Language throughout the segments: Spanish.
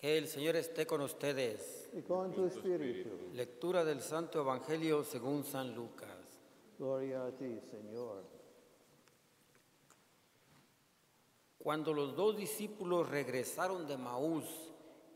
Que el Señor esté con ustedes. Y con tu espíritu. Lectura del Santo Evangelio según San Lucas. Gloria a ti, Señor. Cuando los 2 discípulos regresaron de Maús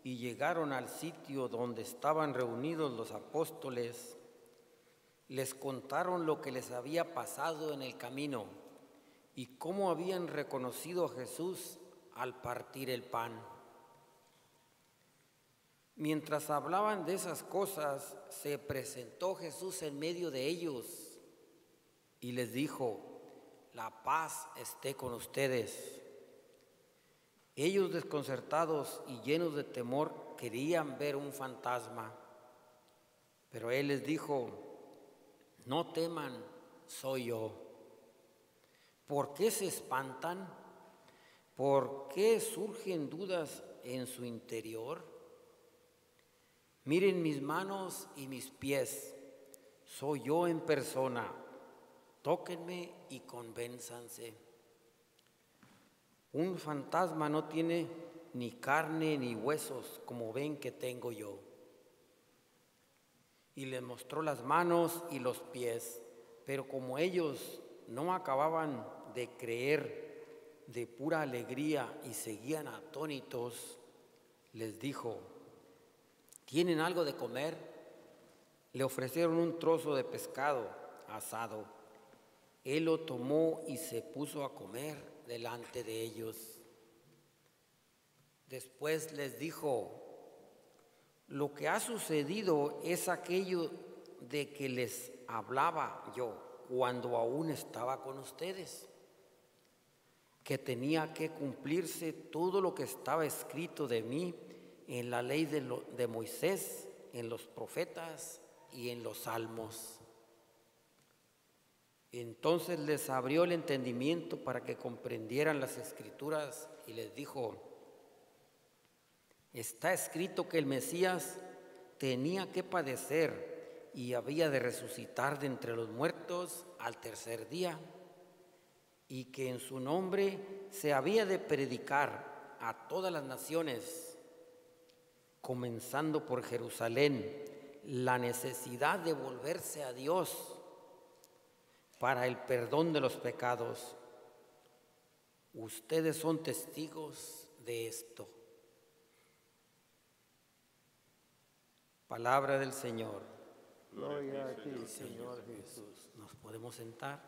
y llegaron al sitio donde estaban reunidos los apóstoles, les contaron lo que les había pasado en el camino y cómo habían reconocido a Jesús al partir el pan. Mientras hablaban de esas cosas, se presentó Jesús en medio de ellos y les dijo: «La paz esté con ustedes». Ellos, desconcertados y llenos de temor, querían ver un fantasma. Pero él les dijo: «No teman, soy yo». ¿Por qué se espantan? ¿Por qué surgen dudas en su interior? Miren mis manos y mis pies, soy yo en persona. Tóquenme y convénzanse. Un fantasma no tiene ni carne ni huesos, como ven que tengo yo. Y les mostró las manos y los pies, pero como ellos no acababan de creer de pura alegría y seguían atónitos, les dijo: ¿tienen algo de comer? Le ofrecieron un trozo de pescado asado. Él lo tomó y se puso a comer delante de ellos. Después les dijo: lo que ha sucedido es aquello de que les hablaba yo cuando aún estaba con ustedes, que tenía que cumplirse todo lo que estaba escrito de mí en la ley de Moisés, en los profetas y en los salmos. Entonces les abrió el entendimiento para que comprendieran las Escrituras y les dijo: está escrito que el Mesías tenía que padecer y había de resucitar de entre los muertos al tercer día, y que en su nombre se había de predicar a todas las naciones, comenzando por Jerusalén, la necesidad de volverse a Dios para el perdón de los pecados. Ustedes son testigos de esto. Palabra del Señor. Gloria a ti, Señor Jesús. ¿Nos podemos sentar?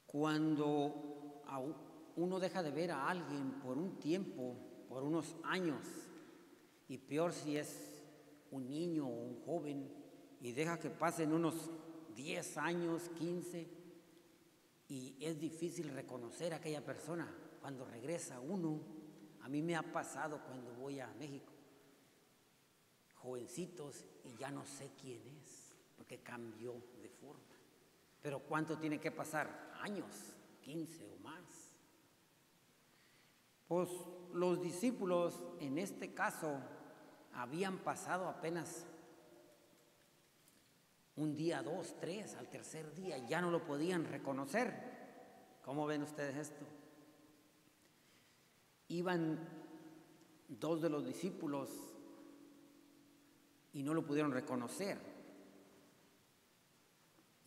Cuando uno deja de ver a alguien por un tiempo, por unos años, y peor si es un niño o un joven, y deja que pasen unos 10 años, 15, y es difícil reconocer a aquella persona cuando regresa uno. A mí me ha pasado cuando voy a México, jovencitos, y ya no sé quién es, porque cambió de forma. Pero ¿cuánto tiene que pasar? Años, 15 o más. Pues los discípulos en este caso habían pasado apenas un día, 2, 3, al tercer día ya no lo podían reconocer. ¿Cómo ven ustedes esto? Iban 2 de los discípulos y no lo pudieron reconocer.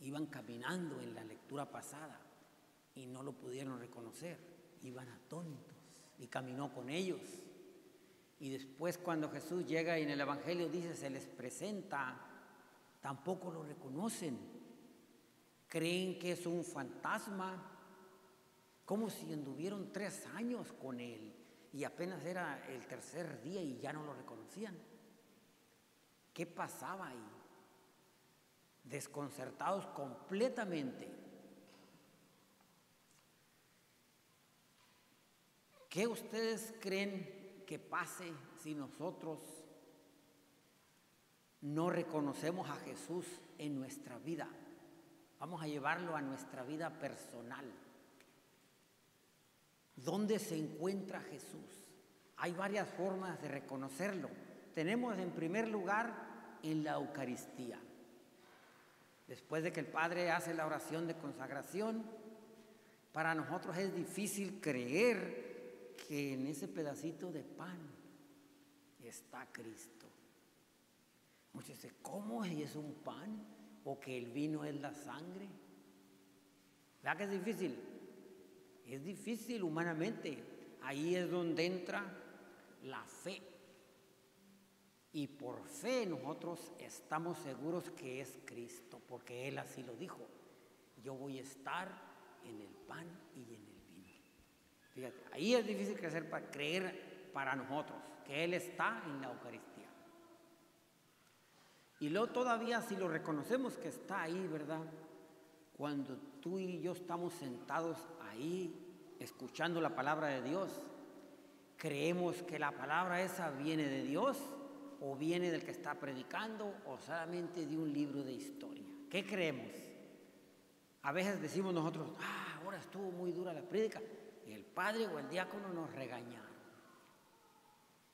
Iban caminando en la lectura pasada y no lo pudieron reconocer. Iban atónitos y caminó con ellos. Y después, cuando Jesús llega y en el Evangelio dice, se les presenta, tampoco lo reconocen. Creen que es un fantasma, como si anduvieron 3 años con él y apenas era el tercer día y ya no lo reconocían. ¿Qué pasaba ahí? Desconcertados completamente. ¿Qué ustedes creen que pase si nosotros no reconocemos a Jesús en nuestra vida? Vamos a llevarlo a nuestra vida personal. ¿Dónde se encuentra Jesús? Hay varias formas de reconocerlo. Tenemos en primer lugar en la Eucaristía. después de que el Padre hace la oración de consagración, para nosotros es difícil creer que en ese pedacito de pan está Cristo. Muchos dicen, ¿cómo es un pan? ¿O que el vino es la sangre? ¿Verdad que es difícil? Es difícil humanamente. Ahí es donde entra la fe. Y por fe nosotros estamos seguros que es Cristo, porque Él así lo dijo. Yo voy a estar en el pan y en el vino. Fíjate, ahí es difícil creer para nosotros que Él está en la Eucaristía. Y luego todavía si lo reconocemos que está ahí, ¿verdad? Cuando tú y yo estamos sentados ahí escuchando la palabra de Dios, ¿creemos que la palabra esa viene de Dios o viene del que está predicando o solamente de un libro de historia? ¿Qué creemos? A veces decimos nosotros, ahora estuvo muy dura la prédica, y el padre o el diácono nos regañaron.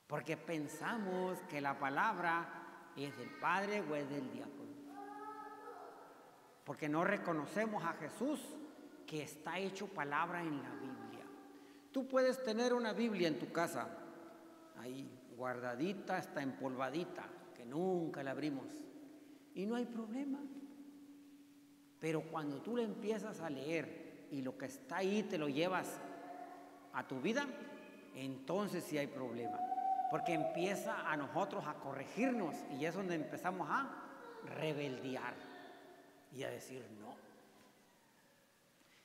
Porque pensamos que la palabra es del padre o es del diácono. Porque no reconocemos a Jesús que está hecho palabra en la Biblia. Tú puedes tener una Biblia en tu casa, ahí guardadita, está empolvadita, que nunca la abrimos, y no hay problema. Pero cuando tú la empiezas a leer y lo que está ahí te lo llevas a tu vida, entonces sí hay problema. Porque empieza a nosotros a corregirnos y es donde empezamos a rebeldear y a decir no.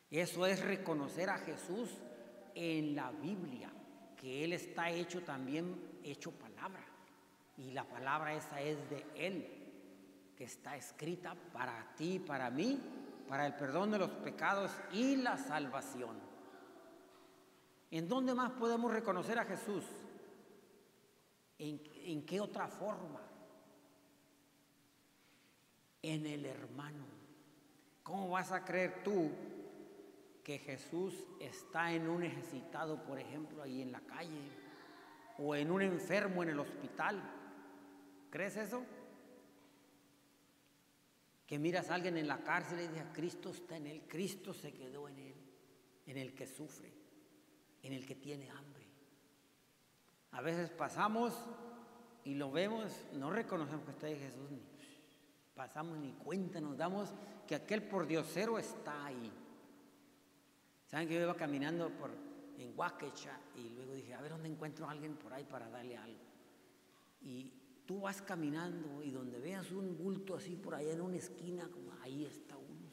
Eso es reconocer a Jesús en la Biblia, que Él está hecho también, hecho palabra. Y la palabra esa es de Él, que está escrita para ti, para mí, para el perdón de los pecados y la salvación. ¿En dónde más podemos reconocer a Jesús? ¿En qué otra forma? En el hermano. ¿Cómo vas a creer tú que Jesús está en un necesitado, por ejemplo, ahí en la calle, o en un enfermo en el hospital? ¿Crees eso? Que miras a alguien en la cárcel y dices, Cristo está en él, Cristo se quedó en él, en el que sufre, en el que tiene hambre. A veces pasamos y lo vemos, no reconocemos que está ahí Jesús, ni pasamos ni cuenta, nos damos que aquel pordiosero está ahí. ¿Saben que yo iba caminando en Huaquecha y luego dije, a ver dónde encuentro a alguien por ahí para darle algo? Y tú vas caminando y donde veas un bulto así por allá en una esquina, ahí está uno.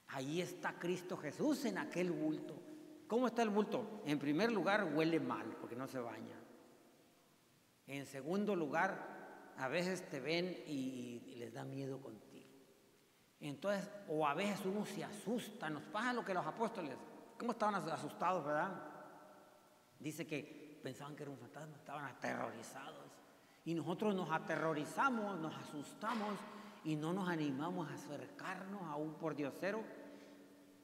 Ahí está Cristo Jesús en aquel bulto. ¿Cómo está el bulto? En primer lugar, huele mal porque no se baña. En segundo lugar, a veces te ven y les da miedo contigo. Entonces, o a veces uno se asusta. Nos pasa lo que los apóstoles, ¿cómo estaban asustados, verdad? Dice que pensaban que era un fantasma, estaban aterrorizados. Y nosotros nos aterrorizamos, nos asustamos y no nos animamos a acercarnos a un pordiosero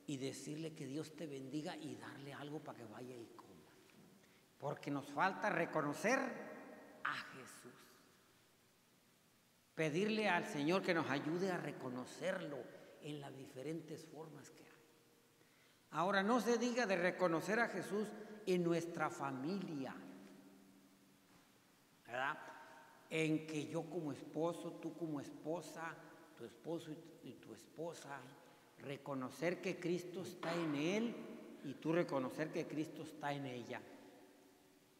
y decirle que Dios te bendiga y darle algo para que vaya y coma. Porque nos falta reconocer a Jesús. Pedirle al Señor que nos ayude a reconocerlo en las diferentes formas que hay. Ahora, no se diga de reconocer a Jesús en nuestra familia, ¿verdad? En que yo como esposo, tú como esposa, tu esposo y tu esposa, reconocer que Cristo está en él y tú reconocer que Cristo está en ella.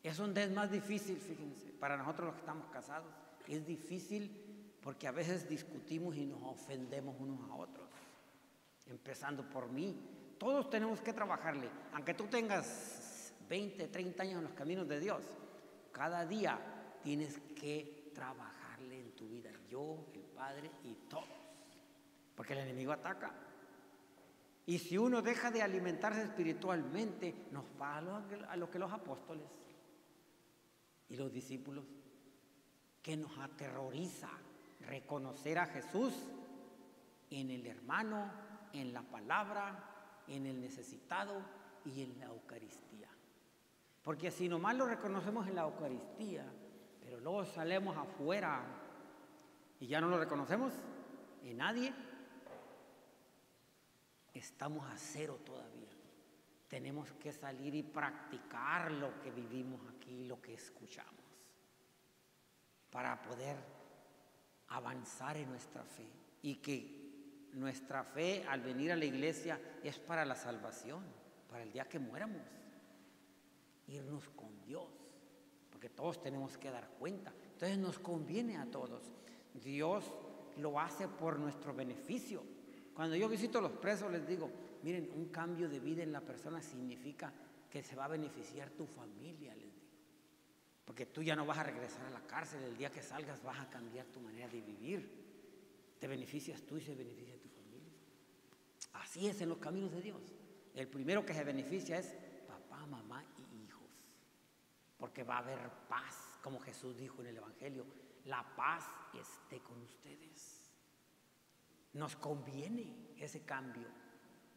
Es donde es más difícil, fíjense, para nosotros los que estamos casados, es difícil porque a veces discutimos y nos ofendemos unos a otros, empezando por mí. Todos tenemos que trabajarle, aunque tú tengas 20, 30 años en los caminos de Dios, cada día tienes que trabajarle en tu vida, yo, el Padre y todos, porque el enemigo ataca. Y si uno deja de alimentarse espiritualmente, nos pasa a lo que los apóstoles y los discípulos, que nos aterroriza reconocer a Jesús en el hermano, en la palabra, en el necesitado y en la Eucaristía. Porque si nomás lo reconocemos en la Eucaristía, pero luego salimos afuera y ya no lo reconocemos, en nadie, estamos a cero todavía. Tenemos que salir y practicar lo que vivimos aquí, lo que escuchamos, para poder avanzar en nuestra fe. Y que nuestra fe al venir a la iglesia es para la salvación, para el día que muéramos, irnos con Dios, porque todos tenemos que dar cuenta. Entonces nos conviene a todos. Dios lo hace por nuestro beneficio. Cuando yo visito a los presos les digo, miren, un cambio de vida en la persona significa que se va a beneficiar tu familia, les digo. Porque tú ya no vas a regresar a la cárcel, el día que salgas vas a cambiar tu manera de vivir. Te beneficias tú y se beneficia tu familia. Así es en los caminos de Dios. El primero que se beneficia es papá, mamá y hijos. Porque va a haber paz, como Jesús dijo en el Evangelio, la paz esté con ustedes. Nos conviene ese cambio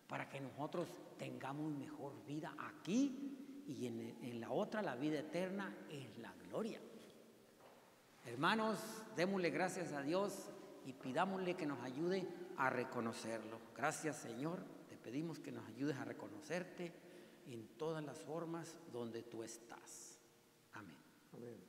para que nosotros tengamos mejor vida aquí y en la otra, la vida eterna, en la gloria. Hermanos, démosle gracias a Dios y pidámosle que nos ayude a reconocerlo. Gracias, Señor, te pedimos que nos ayudes a reconocerte en todas las formas donde tú estás. Amén. Amén.